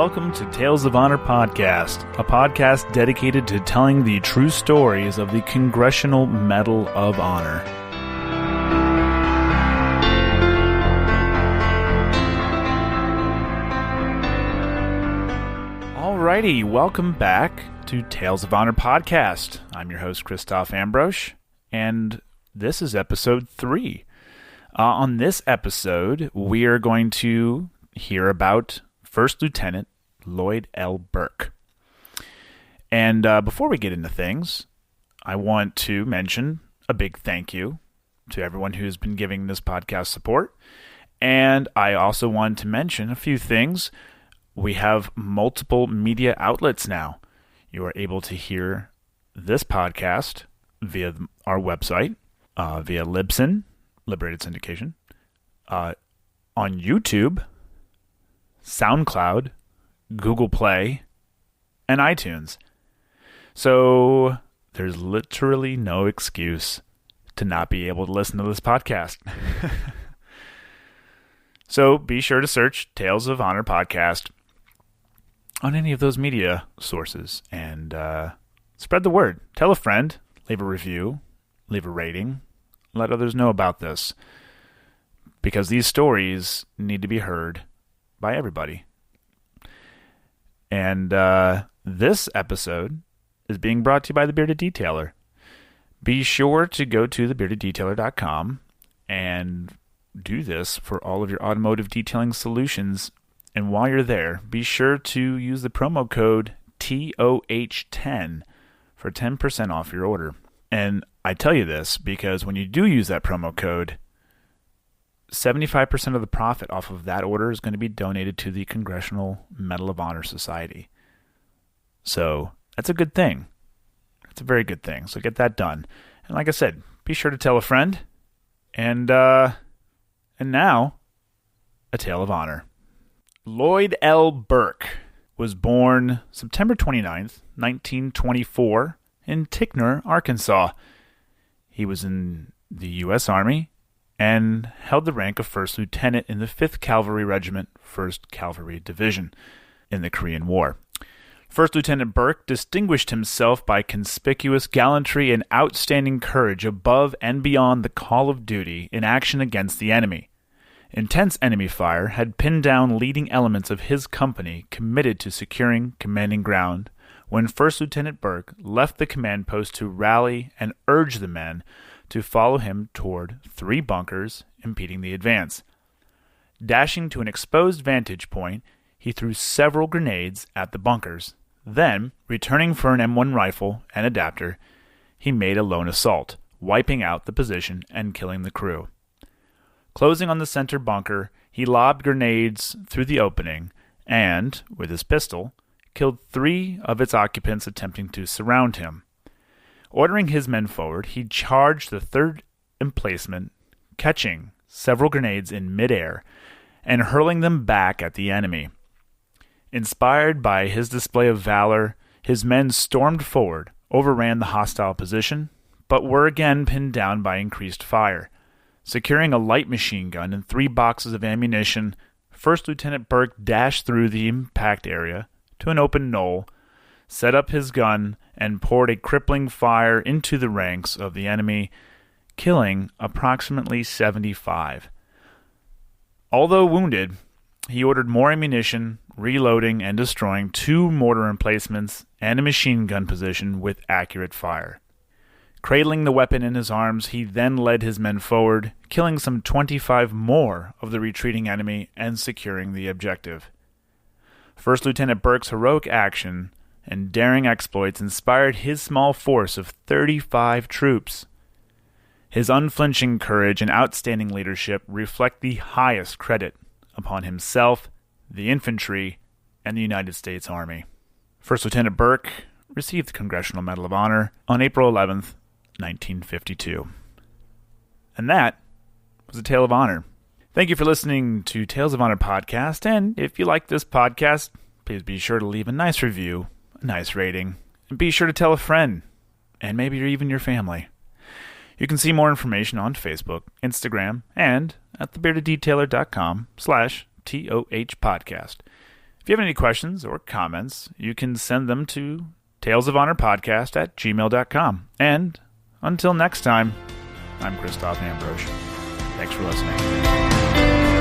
welcome to Tales of Honor Podcast, a podcast dedicated to telling the true stories of the Congressional Medal of Honor. Alrighty, welcome back to Tales of Honor Podcast. I'm your host, Christoph Ambrosch, and this is episode 3. On this episode, we are going to hear about First Lieutenant Lloyd L Burke. And before we get into things, I want to mention a big thank you to everyone who's been giving this podcast support. And I also want to mention a few things. We have multiple media outlets now. You are able to hear this podcast via our website, via Libsyn, Liberated Syndication, on YouTube, SoundCloud, Google Play, and iTunes. So there's literally no excuse to not be able to listen to this podcast. So be sure to search Tales of Honor Podcast on any of those media sources and spread the word. Tell a friend, leave a review, leave a rating, let others know about this, because these stories need to be heard by everybody. And this episode is being brought to you by The Bearded Detailer. Be sure to go to thebeardeddetailer.com and do this for all of your automotive detailing solutions. And while you're there, be sure to use the promo code TOH10 for 10% off your order. And I tell you this because when you do use that promo code, 75% of the profit off of that order is going to be donated to the Congressional Medal of Honor Society. So that's a good thing. It's a very good thing. So get that done. And like I said, be sure to tell a friend. And now, a tale of honor. Lloyd L Burke was born September 29th, 1924, in Ticknor, Arkansas. He was in the U.S. Army and held the rank of First Lieutenant in the 5th Cavalry Regiment, 1st Cavalry Division in the Korean War. First Lieutenant Burke distinguished himself by conspicuous gallantry and outstanding courage above and beyond the call of duty in action against the enemy. Intense enemy fire had pinned down leading elements of his company committed to securing commanding ground when First Lieutenant Burke left the command post to rally and urge the men to follow him toward 3 bunkers impeding the advance. Dashing to an exposed vantage point, he threw several grenades at the bunkers. Then, returning for an M1 rifle and adapter, he made a lone assault, wiping out the position and killing the crew. Closing on the center bunker, he lobbed grenades through the opening and, with his pistol, killed 3 of its occupants attempting to surround him. Ordering his men forward, he charged the 3rd emplacement, catching several grenades in midair and hurling them back at the enemy. Inspired by his display of valor, his men stormed forward, overran the hostile position, but were again pinned down by increased fire. Securing a light machine gun and 3 boxes of ammunition, First Lieutenant Burke dashed through the impact area to an open knoll, set up his gun, and poured a crippling fire into the ranks of the enemy, killing approximately 75. Although wounded, he ordered more ammunition, reloading and destroying 2 mortar emplacements and a machine gun position with accurate fire. Cradling the weapon in his arms, he then led his men forward, killing some 25 more of the retreating enemy and securing the objective. First Lieutenant Burke's heroic action and daring exploits inspired his small force of 35 troops. His unflinching courage and outstanding leadership reflect the highest credit upon himself, the infantry, and the United States Army. First Lieutenant Burke received the Congressional Medal of Honor on April 11th, 1952. And that was a Tale of Honor. Thank you for listening to Tales of Honor Podcast, and if you like this podcast, please be sure to leave a nice review, a nice rating, and be sure to tell a friend, and maybe even your family. You can see more information on Facebook, Instagram, and at thebeardeddetailer.com/TOH podcast. If you have any questions or comments, you can send them to talesofhonorpodcast@gmail.com. And until next time, I'm Christoph Ambrose. Thanks for listening.